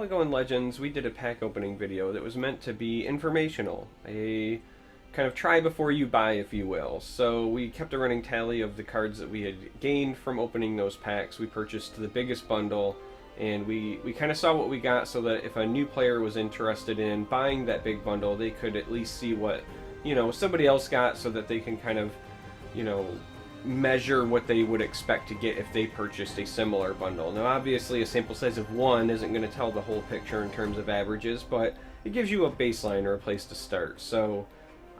ago in Legends, we did a pack opening video that was meant to be informational, a kind of try before you buy, if you will. So we kept a running tally of the cards that we had gained from opening those packs. We purchased the biggest bundle, and we kind of saw what we got so that if a new player was interested in buying that big bundle, they could at least see what, you know, somebody else got, so that they can kind of, you know, measure what they would expect to get if they purchased a similar bundle. Now obviously a sample size of 1 isn't going to tell the whole picture in terms of averages, but it gives you a baseline or a place to start. So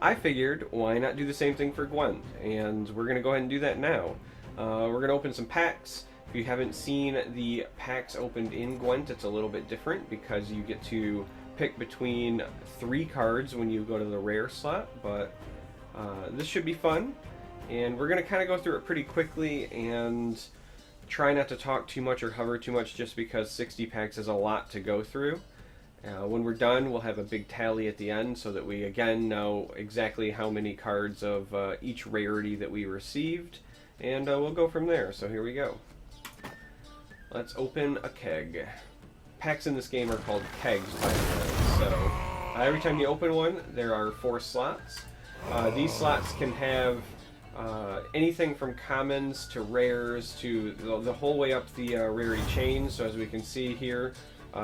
I figured, why not do the same thing for Gwen? And we're going to go ahead and do that now. We're going to open some packs. If you haven't seen the packs opened in Gwent, it's a little bit different because you get to pick between 3 cards when you go to the rare slot, but this should be fun. And we're going to kind of go through it pretty quickly and try not to talk too much or hover too much, just because 60 packs is a lot to go through. When we're done, we'll have a big tally at the end so that we again know exactly how many cards of each rarity that we received, and we'll go from there. So here we go. Let's open a keg. Packs in this game are called kegs, by the way. So every time you open one, there are 4 slots. These slots can have anything from commons to rares to the whole way up the rarity chain. So as we can see here,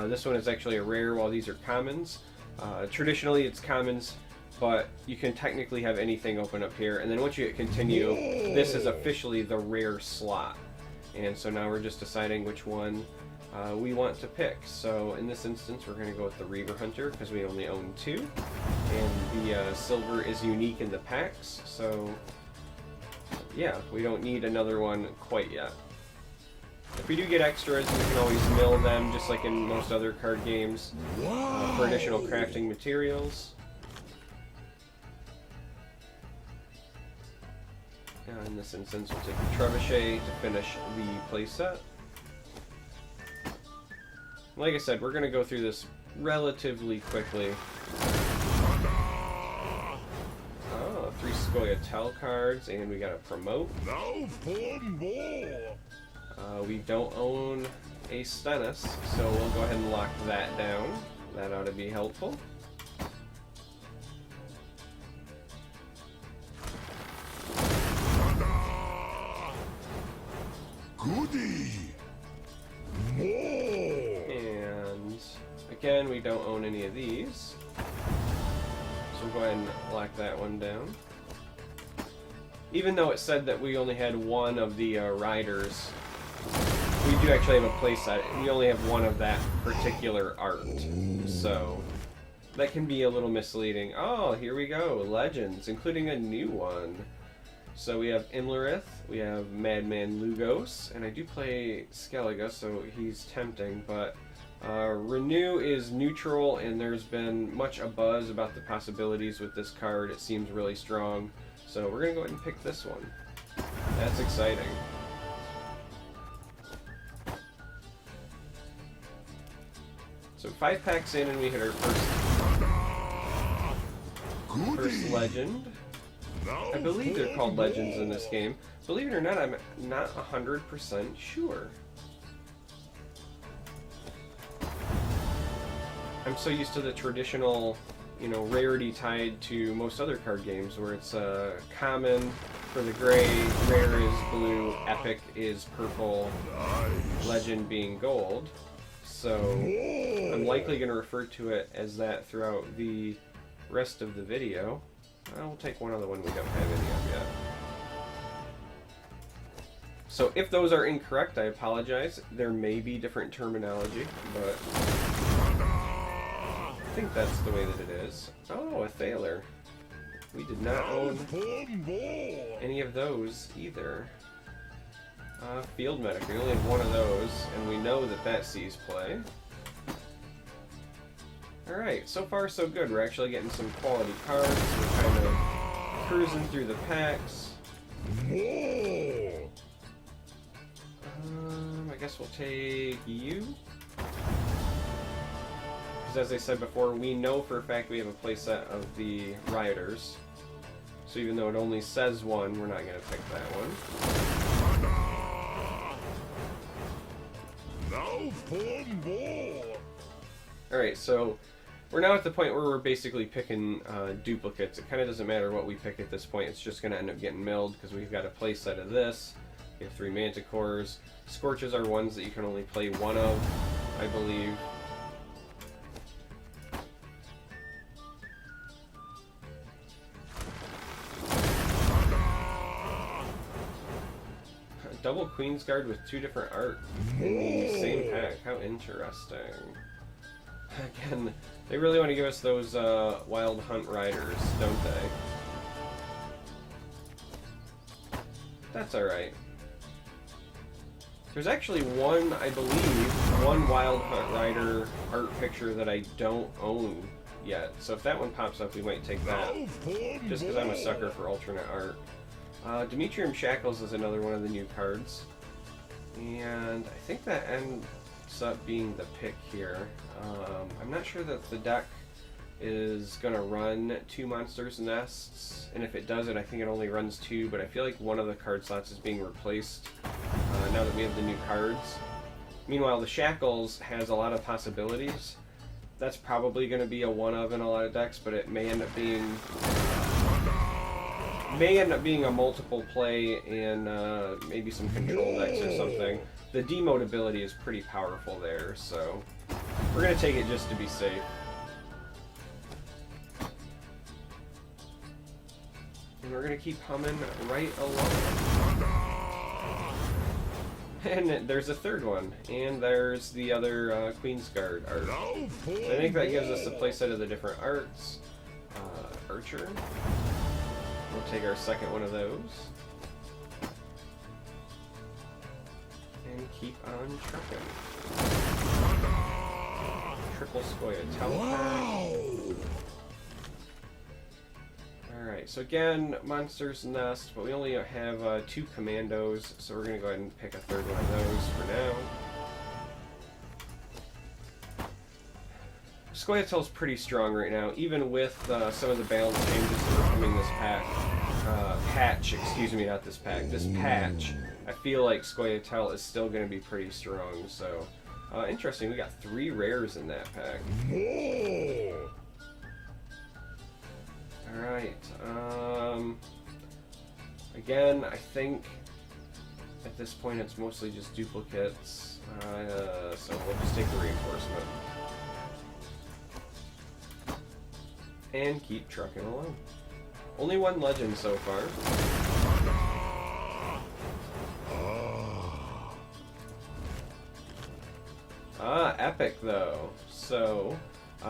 this one is actually a rare while these are commons. Traditionally it's commons, but you can technically have anything open up here. And then once you hit continue, this is officially the rare slot. And so now we're just deciding which one we want to pick. So in this instance we're going to go with the Reaver Hunter because we only own 2. And the silver is unique in the packs, so yeah, we don't need another one quite yet. If we do get extras, we can always mill them, just like in most other card games, for additional crafting materials. In this instance, we'll take the Trebuchet to finish the playset. Like I said, we're going to go through this relatively quickly. 3 Scoia'tael cards, and we got a promote. Now for more. We don't own a Stennis, so we'll go ahead and lock that down. That ought to be helpful. Goody. More. And again, we don't own any of these. So we'll go ahead and lock that one down. Even though it said that we only had 1 of the riders, we do actually have a playset. We only have 1 of that particular art. So that can be a little misleading. Oh, here we go. Legends, including a new one. So we have Imlerith, we have Madman Lugos, and I do play Skellige, so he's tempting, but Renew is neutral, and there's been much a buzz about the possibilities with this card. It seems really strong, so we're going to go ahead and pick this one. That's exciting. So 5 packs in, and we hit our first legend. I believe they're called legends in this game. Believe it or not, I'm not 100% sure. I'm so used to the traditional, you know, rarity tied to most other card games where it's common for the gray, rare is blue, epic is purple, legend being gold. So I'm likely going to refer to it as that throughout the rest of the video. I'll take one other one we don't have any of yet. So if those are incorrect, I apologize. There may be different terminology, but I think that's the way that it is. Oh, a Thaler. We did not own any of those either. Field Medic, we only have 1 of those, and we know that that sees play. Alright, so far so good. We're actually getting some quality cards. We're kind of cruising through the packs. I guess we'll take you. Because as I said before, we know for a fact we have a playset of the Rioters. So even though it only says 1, we're not going to pick that one. Now for more. Alright, so we're now at the point where we're basically picking duplicates. It kind of doesn't matter what we pick at this point. It's just going to end up getting milled because we've got a play set of this. We have 3 Manticores. Scorches are ones that you can only play one of, I believe. Double Queen's Guard with 2 different art in the same pack. How interesting. Again, they really want to give us those Wild Hunt Riders, don't they? That's alright. There's actually one, I believe, one Wild Hunt Rider art picture that I don't own yet. So if that one pops up, we might take that. Just because I'm a sucker for alternate art. Demetrium Shackles is another one of the new cards. And I think that ends up being the pick here. I'm not sure that the deck is going to run 2 Monsters Nests. And if it does it, I think it only runs 2. But I feel like one of the card slots is being replaced now that we have the new cards. Meanwhile, the Shackles has a lot of possibilities. That's probably going to be a one of in a lot of decks, but it may end up being a multiple play in maybe some control decks or something. The demote ability is pretty powerful there, so we're going to take it just to be safe. And we're going to keep humming right along. And there's a third one, and there's the other Queen's Guard art. I think that gives us a playset of the different arts. Archer. We'll take our second one of those. And keep on trucking. Triple Scoia'tael. Wow. Alright, so again, Monsters Nest, but we only have 2 Commandos, so we're going to go ahead and pick a third one of those for now. Scoia'tael's pretty strong right now, even with some of the balance changes that are coming this patch, excuse me, not this pack, this patch. I feel like Scoia'tael is still going to be pretty strong, so interesting, we got 3 rares in that pack. Alright, again, I think at this point it's mostly just duplicates, so we'll just take the reinforcement. And keep trucking along. Only 1 legend so far. Epic though. So,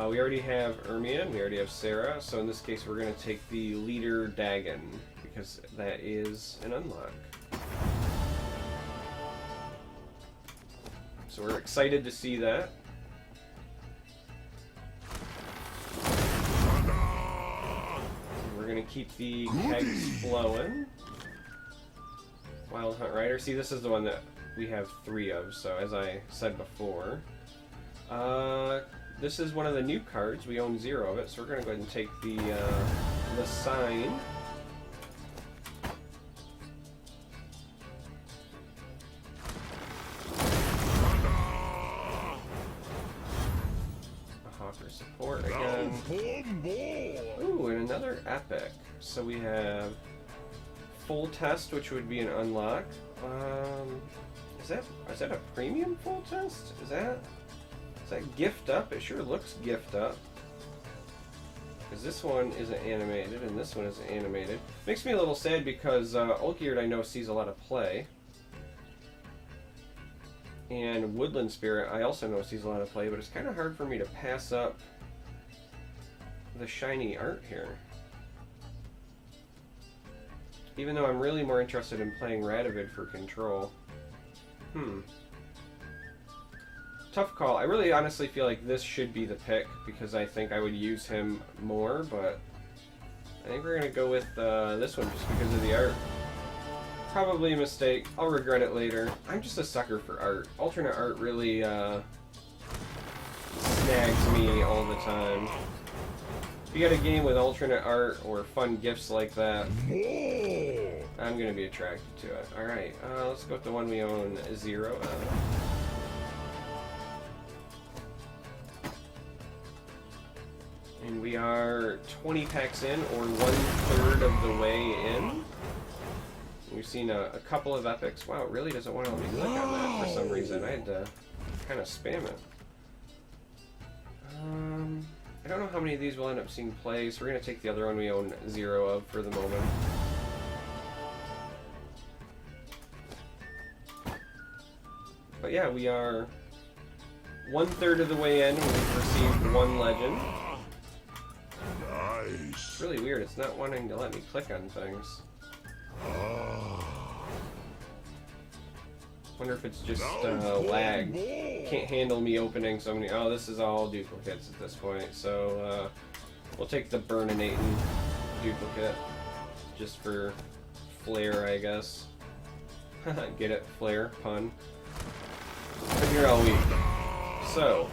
we already have Ermion, we already have Sarah, so in this case we're going to take the Leader Dagon, because that is an unlock. So we're excited to see that. We're going to keep the kegs flowing. Wild Hunt Rider. See, this is the one that we have 3 of, so as I said before. This is one of the new cards. We own 0 of it, so we're going to go ahead and take the sign. A Hawker support again. Ooh, and another epic. So we have Full Test, which would be an unlock. Is that a premium Full Test? Is that gift up? It sure looks gift up. Because this one isn't animated, and this one isn't animated. Makes me a little sad because Olgierd I know sees a lot of play. And Woodland Spirit I also know sees a lot of play, but it's kind of hard for me to pass up the shiny art here. Even though I'm really more interested in playing Radovid for control. Tough call. I really honestly feel like this should be the pick because I think I would use him more, but I think we're going to go with this one just because of the art. Probably a mistake. I'll regret it later. I'm just a sucker for art. Alternate art really snags me all the time. If you got a game with alternate art or fun gifts like that, I'm going to be attracted to it. Alright, let's go with the one we own 0 of. And we are 20 packs in, or 1/3 of the way in. We've seen a couple of epics. Wow, it really doesn't want to let me click on that for some reason. I had to kind of spam it. I don't know how many of these will end up seeing play, so we're going to take the other one we own 0 of for the moment. But yeah, we are 1/3 of the way in. We've received 1 legend. Nice. It's really weird. It's not wanting to let me click on things. Wonder if it's just lag. Can't handle me opening so many. Oh, this is all duplicates at this point. So we'll take the Burninating duplicate just for flair, I guess. Get it? Flair pun. Been here all week. So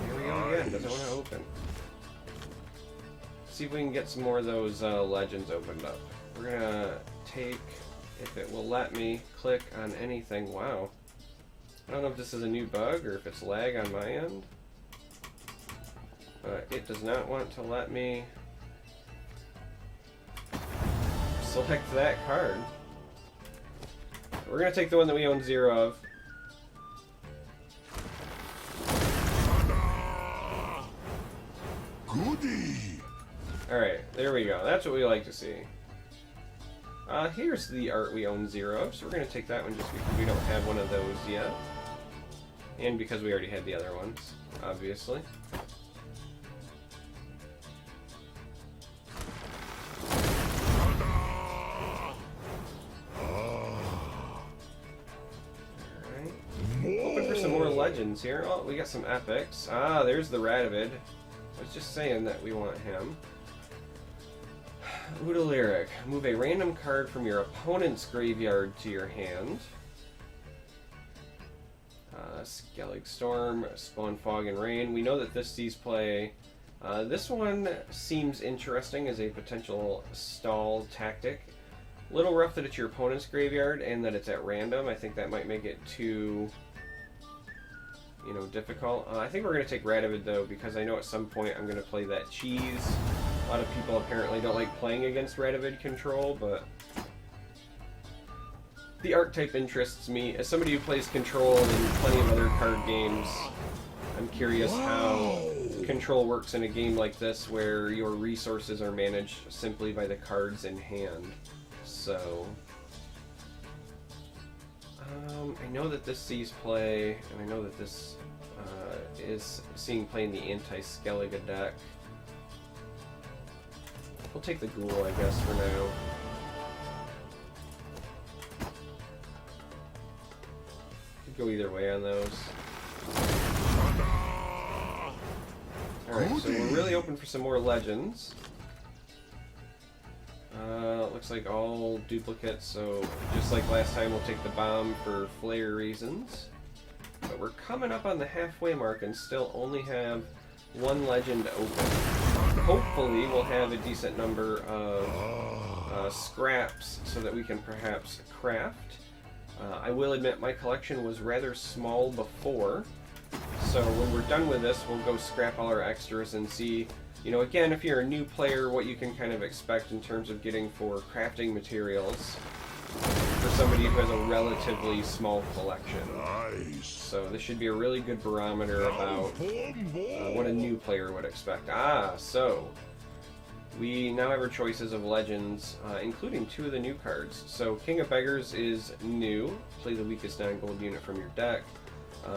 here we go again. Doesn't want to open. See if we can get some more of those legends opened up. We're gonna take, if it will let me, click on anything. Wow. I don't know if this is a new bug or if it's lag on my end, but it does not want to let me select that card. We're gonna take the one that we own 0 of. Goody. Alright, there we go. That's what we like to see. Here's the art we own 0 of, so we're going to take that one just because we don't have one of those yet. And because we already had the other ones, obviously. Alright. Hoping for some more legends here. Oh, we got some epics. Ah, there's the Radavid. I was just saying that we want him. Lyric. Move a random card from your opponent's graveyard to your hand. Skellig Storm, Spawn Fog and Rain. We know that this sees play. This one seems interesting as a potential stall tactic. A little rough that it's your opponent's graveyard and that it's at random. I think that might make it too, difficult. I think we're going to take Radavid though, because I know at some point I'm going to play that cheese. A lot of people apparently don't like playing against Radavid control, but the archetype interests me. As somebody who plays control in plenty of other card games, I'm curious how control works in a game like this where your resources are managed simply by the cards in hand. So I know that this sees play, and I know that this is seeing play in the anti-Skellige deck. We'll take the Ghoul, I guess, for now. Could go either way on those. Alright, so we're really open for some more legends. Looks like all duplicates, so just like last time, we'll take the bomb for flair reasons. But we're coming up on the halfway mark and still only have 1 legend open. Hopefully we'll have a decent number of scraps so that we can perhaps craft. I will admit my collection was rather small before, so when we're done with this we'll go scrap all our extras and see, again, if you're a new player, what you can kind of expect in terms of getting for crafting materials for somebody who has a relatively small collection. Nice. So this should be a really good barometer about what a new player would expect. So we now have our choices of legends, including 2 of the new cards. So King of Beggars is new. Play the weakest non-gold unit from your deck.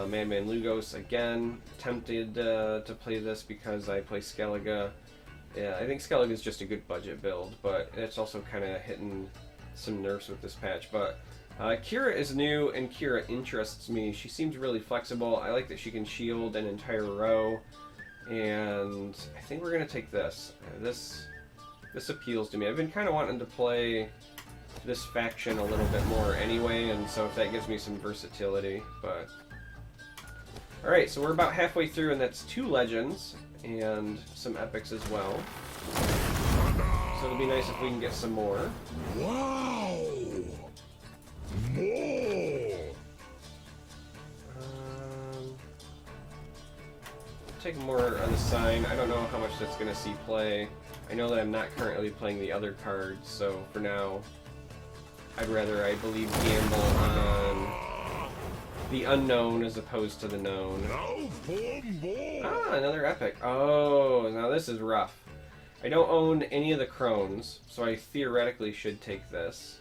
Madman Lugos, again, tempted to play this because I play Skellige. Yeah, I think Skellige is just a good budget build, but it's also kind of hitting some nerfs with this patch. But Kira is new, and Kira interests me. She seems really flexible. I like that she can shield an entire row, and I think we're going to take this. This appeals to me. I've been kind of wanting to play this faction a little bit more anyway, and so if that gives me some versatility, but... Alright, so we're about halfway through, and that's 2 legends, and some epics as well. So it'll be nice if we can get some more. Wow! More! take more of the sign. I don't know how much that's going to see play. I know that I'm not currently playing the other cards, so for now, I'd rather, I believe, gamble on the unknown as opposed to the known. Ah, another epic. Oh, now this is rough. I don't own any of the crones, so I theoretically should take this.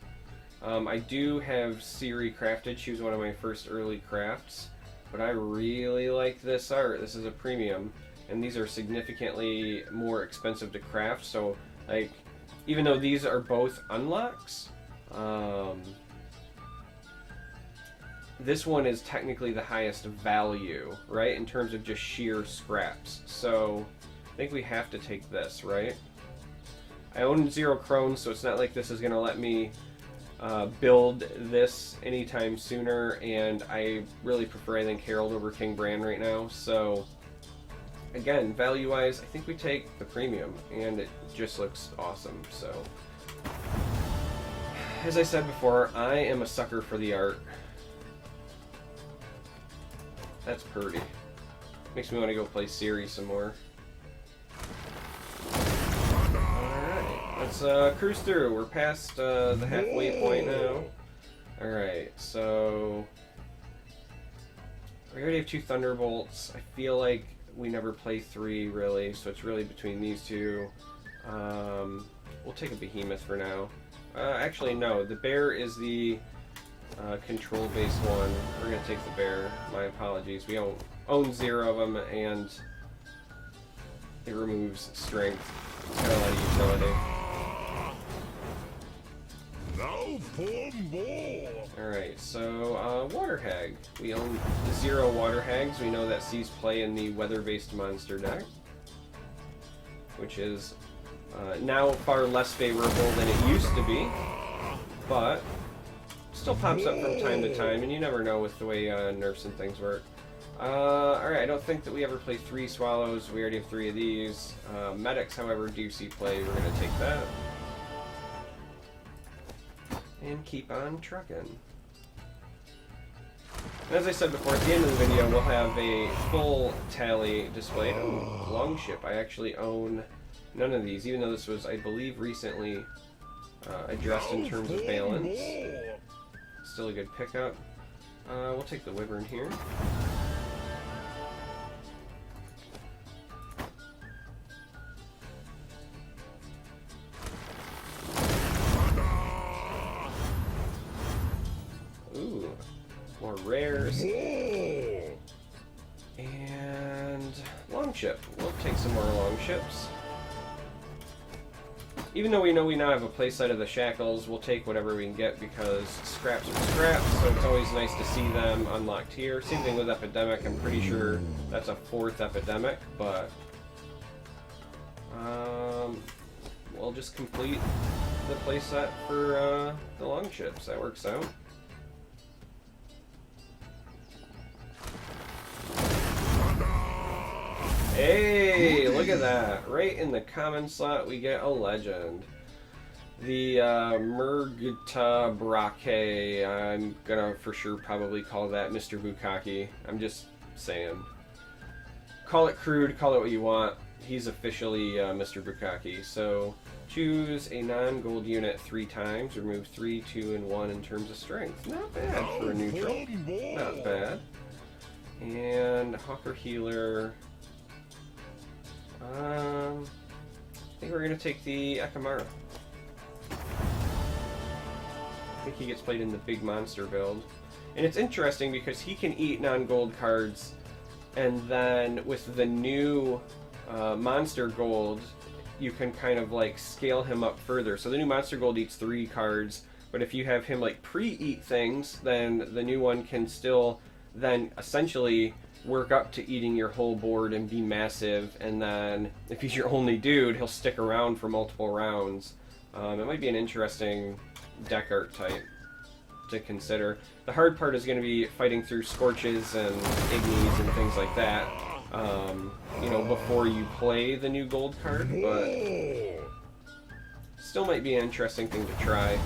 I do have Siri crafted. She was one of my first early crafts, but I really like this art. This is a premium, and these are significantly more expensive to craft, so like, even though these are both unlocks, this one is technically the highest value, right, in terms of just sheer scraps. So I think we have to take this, right? I own 0 crones, so it's not like this is going to let me build this anytime sooner, and I really prefer, I think, Herald over King Bran right now. So again, value-wise, I think we take the premium, and it just looks awesome. So as I said before, I am a sucker for the art. That's pretty. Makes me want to go play Siri some more. Alright, let's cruise through. We're past the halfway point now. Alright, so we already have 2 Thunderbolts. I feel like we never play 3 really, so it's really between these two. We'll take a Behemoth for now. Actually, no, the Bear is the control-based one. We're going to take the Bear. My apologies. We own 0 of them, and it removes strength. It's got a lot of utility. Alright, so Water Hag. We own 0 Water Hags. We know that sees play in the weather-based monster deck, which is now far less favorable than it used to be, but still pops up from time to time, and you never know with the way nerfs and things work. Alright, I don't think that we ever play 3 Swallows. We already have 3 of these. Medics, however, do see play. We're going to take that. And keep on trucking. And as I said before, at the end of the video, we'll have a full tally displayed on Longship. I actually own none of these, even though this was, I believe, recently addressed in terms of balance. Still a good pickup. We'll take the Wyvern here. Ooh, more rares. And Longship. We'll take some more Longships. Even though we know we now have a playset of the Shackles, we'll take whatever we can get because scraps are scraps, so it's always nice to see them unlocked here. Same thing with Epidemic. I'm pretty sure that's a 4th Epidemic, but we'll just complete the playset for the Longships. That works out. Hey, look at that. Right in the common slot, we get a legend. The Murgita Brake. I'm gonna for sure probably call that Mr. Bukkake. I'm just saying. Call it crude, call it what you want. He's officially Mr. Bukkake. So choose a non-gold unit 3 times. Remove 3, 2, and 1 in terms of strength. Not bad for a neutral. Not bad. And Hawker Healer. I think we're going to take the Ekamara. I think he gets played in the big monster build. And it's interesting because he can eat non-gold cards, and then with the new monster gold, you can kind of like scale him up further. So the new monster gold eats 3 cards, but if you have him like pre-eat things, then the new one can still then essentially work up to eating your whole board and be massive, and then if he's your only dude, he'll stick around for multiple rounds. It might be an interesting deck art type to consider. The hard part is going to be fighting through Scorches and Ignis and things like that, you know, before you play the new gold card, but still might be an interesting thing to try.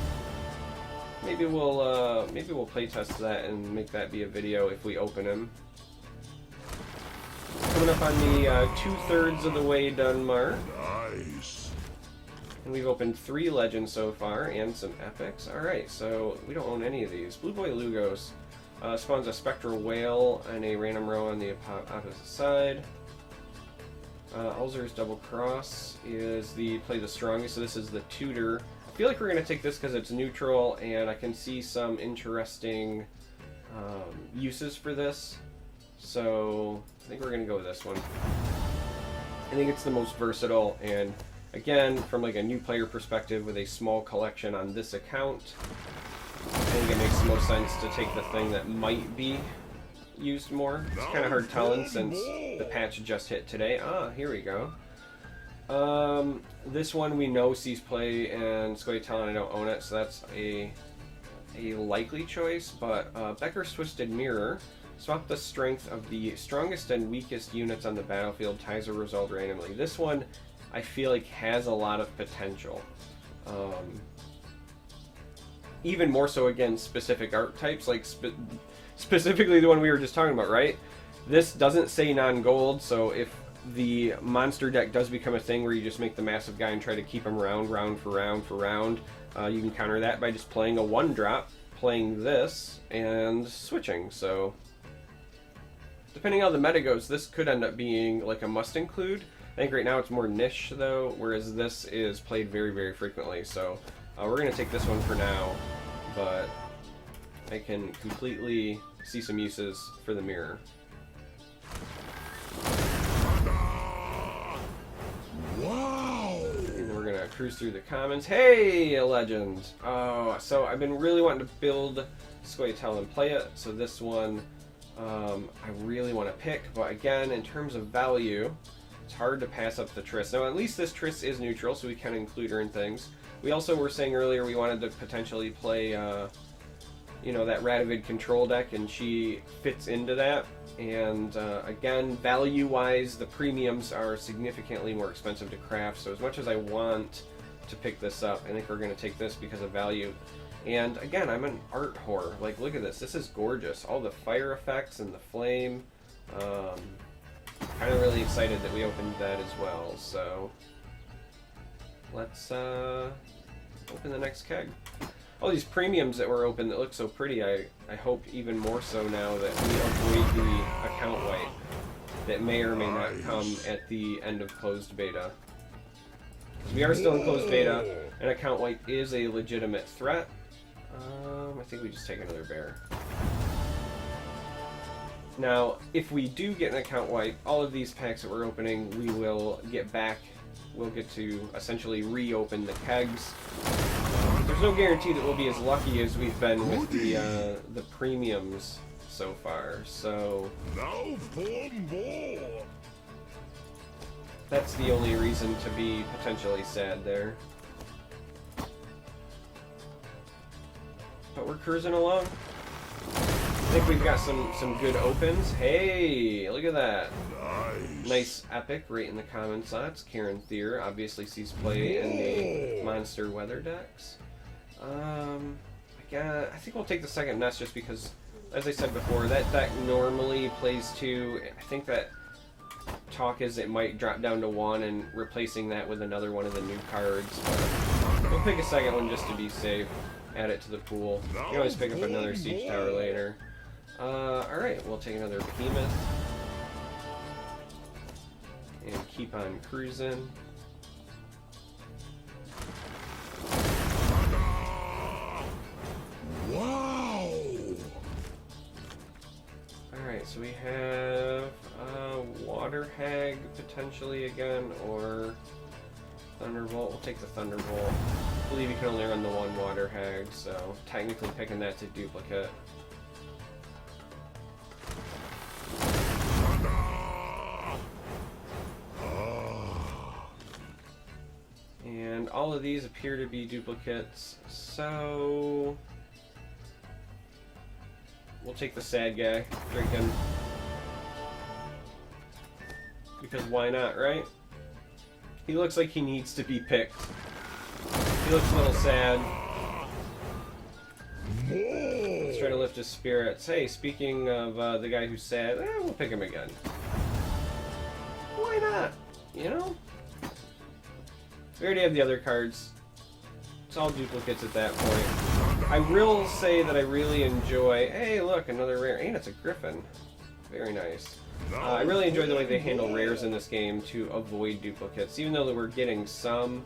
Maybe we'll play test that and make that be a video if we open him. Coming up on the 2/3 of the way done mark. Nice. And we've opened 3 legends so far, and some epics. Alright, so we don't own any of these. Blue Boy Lugos spawns a Spectral Whale and a random row on the opposite side. Ulzer's Double Cross is the play the strongest, so this is the tutor. I feel like we're going to take this because it's neutral, and I can see some interesting uses for this. So I think we're going to go with this one. I think it's the most versatile, and again, from like a new player perspective with a small collection on this account, I think it makes the most sense to take the thing that might be used more. It's kind of hard telling since the patch just hit today. Ah, here we go. This one we know sees play, and Squaetalon I don't own it, so that's a likely choice, but Becker's Twisted Mirror. Swap the strength of the strongest and weakest units on the battlefield, ties a result randomly. This one, I feel like, has a lot of potential. Even more so against specific archetypes, like specifically the one we were just talking about, right? This doesn't say non-gold, so if the monster deck does become a thing where you just make the massive guy and try to keep him round for round, you can counter that by just playing a 1-drop, playing this, and switching. So depending on how the meta goes, this could end up being like a must include. I think right now it's more niche though, whereas this is played very, very frequently. So we're going to take this one for now, but I can completely see some uses for the mirror. Wow! And we're going to cruise through the comments. Hey, a legend! Oh, so I've been really wanting to build Squaetalon and play it, so this one I really want to pick, but again, in terms of value, it's hard to pass up the Triss. Now, at least this Triss is neutral, so we can include her in things. We also were saying earlier we wanted to potentially play, you know, that Ratavid control deck, and she fits into that. And again, value-wise, the premiums are significantly more expensive to craft, so as much as I want to pick this up, I think we're going to take this because of value. And again, I'm an art whore. Like, look at this. This is gorgeous. All the fire effects and the flame. Kind of really excited that we opened that as well. So let's open the next keg. All these premiums that were open that look so pretty, I hope even more so now that we avoid the account wipe that may or may not come at the end of closed beta. Because we are still in closed beta, and account wipe is a legitimate threat. I think we just take another bear. Now, if we do get an account wipe, all of these packs that we're opening, we will get back. We'll get to essentially reopen the kegs. There's no guarantee that we'll be as lucky as we've been with the premiums so far. So Now for more! that's the only reason to be potentially sad there. But we're cruising along. I think we've got some good opens. Hey, look at that. Nice epic right in the common slots. Karen Thier obviously sees play in the monster weather decks. Again, I think we'll take the second nest just because, as I said before, that deck normally plays 2. I think that talk is it might drop down to 1 and replacing that with another one of the new cards. But we'll pick a second one just to be safe. Add it to the pool. You can always pick up another siege tower later. Alright, we'll take another behemoth. And keep on cruising. Wow! Alright, so we have Water Hag potentially again, or Thunderbolt. We'll take the Thunderbolt. I believe you can only run the one Water Hag, so technically picking that to duplicate. And all of these appear to be duplicates, so we'll take the sad guy drinking. Because why not, right? He looks like he needs to be picked. He looks a little sad. Let's try to lift his spirits. Hey, speaking of the guy who's sad, we'll pick him again. not? You know? We already have the other cards. It's all duplicates at that point. I will say that I really enjoy... Hey, look, another rare. And it's a griffin. Very nice. I really enjoy the way they handle rares in this game to avoid duplicates, even though we're getting some.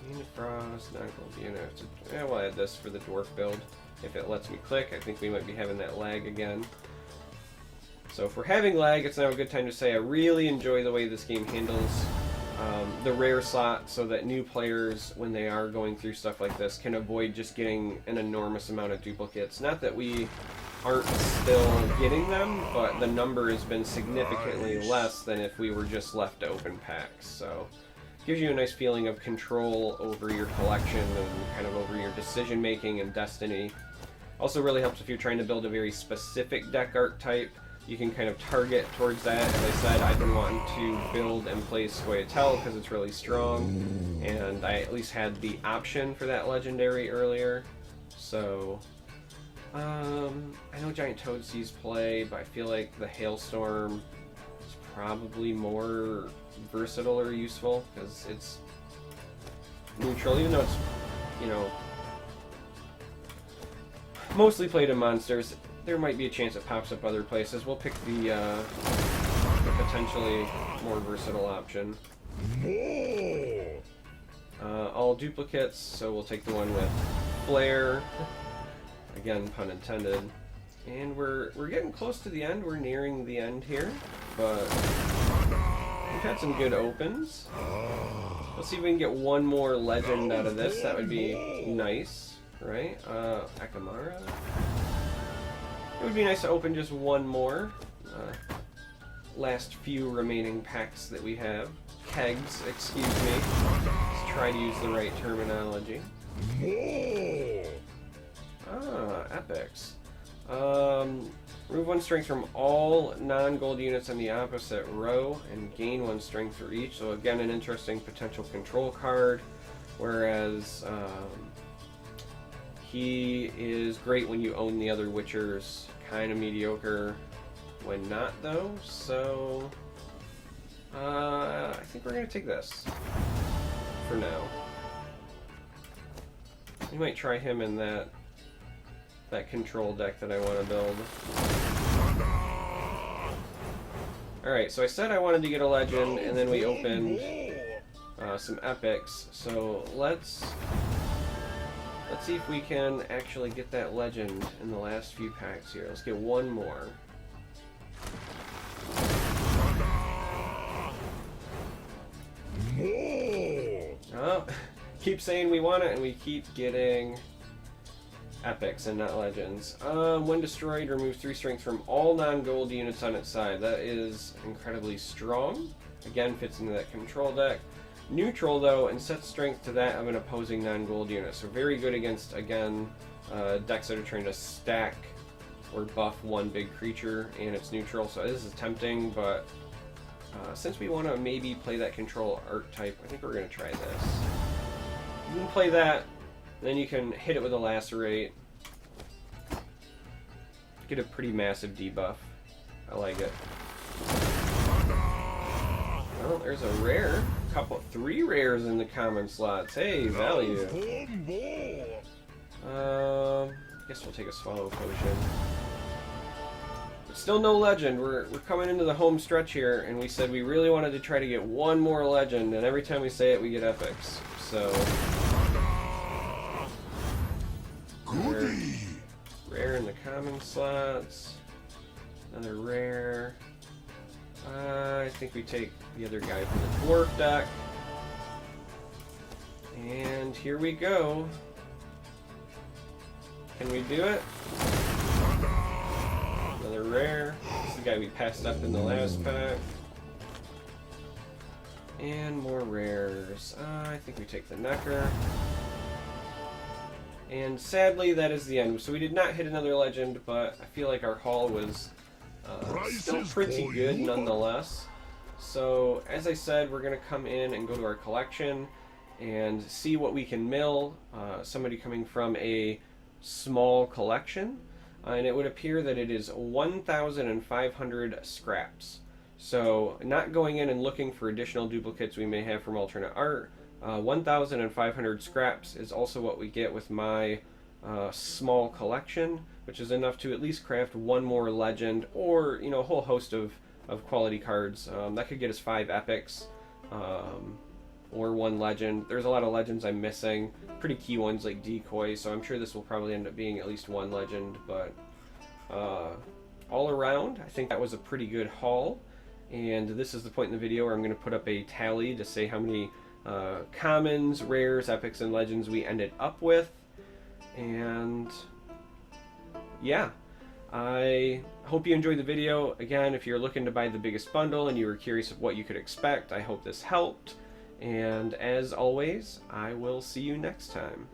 Unifrost, non-gold units. Yeah, we'll add this for the dwarf build if it lets me click. I think we might be having that lag again. So if we're having lag, it's now a good time to say I really enjoy the way this game handles the rare slot, so that new players, when they are going through stuff like this, can avoid just getting an enormous amount of duplicates. Not that we aren't still getting them, but the number has been significantly less than if we were just left to open packs. So it gives you a nice feeling of control over your collection and kind of over your decision making and destiny. Also really helps if you're trying to build a very specific deck archetype. You can kind of target towards that. As I said, I've been wanting to build and play Scoia'tael because it's really strong, and I at least had the option for that legendary earlier. So I know Giant Toadseas play, but I feel like the Hailstorm is probably more versatile or useful because it's neutral, even though it's, you know, mostly played in monsters. There might be a chance it pops up other places. We'll pick the potentially more versatile option. All duplicates, so we'll take the one with Flare. Again, pun intended. And we're getting close to the end. We're nearing the end here, but we've had some good opens. Let's see if we can get one more legend out of this. That would be nice, right? Akamara. It would be nice to open just one more. Last few remaining packs that we have. Kegs, excuse me. Let's try to use the right terminology. Epics. Remove 1 strength from all non-gold units on the opposite row and gain 1 strength for each. So again, an interesting potential control card. Whereas he is great when you own the other Witchers. Kind of mediocre when not, though. So I think we're going to take this for now. We might try him in that control deck that I want to build. Alright, so I said I wanted to get a legend, and then we opened some epics. So let's see if we can actually get that legend in the last few packs here. Let's get one more. Oh, keep saying we want it, and we keep getting epics and not legends. When destroyed, remove 3 strength from all non-gold units on its side. That is incredibly strong. Again, fits into that control deck. Neutral, though, and sets strength to that of an opposing non-gold unit. So very good against, again, decks that are trying to stack or buff one big creature, and it's neutral. So this is tempting, but since we want to maybe play that control archetype, I think we're going to try this. You can play that, then you can hit it with a lacerate. Get a pretty massive debuff. I like it. Well, there's a rare. 3 rares in the common slots. Hey, value. Guess we'll take a swallow potion. But still no legend. We're coming into the home stretch here, and we said we really wanted to try to get one more legend, and every time we say it, we get epics. So rare in the common slots. Another rare. I think we take the other guy from the dwarf deck. And here we go. Can we do it? Another rare. This is the guy we passed up in the last pack. And more rares. I think we take the Necker. And sadly, that is the end. So we did not hit another legend, but I feel like our haul was still pretty good nonetheless. So as I said, we're going to come in and go to our collection and see what we can mill. Somebody coming from a small collection, and it would appear that it is 1,500 scraps. So not going in and looking for additional duplicates we may have from alternate art. 1,500 scraps is also what we get with my small collection, which is enough to at least craft one more legend, or a whole host of quality cards. That could get us 5 epics, or 1 legend. There's a lot of legends I'm missing, pretty key ones like decoy, so I'm sure this will probably end up being at least 1 legend, but all around I think that was a pretty good haul. And this is the point in the video where I'm going to put up a tally to say how many commons, rares, epics, and legends we ended up with. And yeah, I hope you enjoyed the video. Again, if you're looking to buy the biggest bundle and you were curious of what you could expect, I hope this helped. And as always, I will see you next time.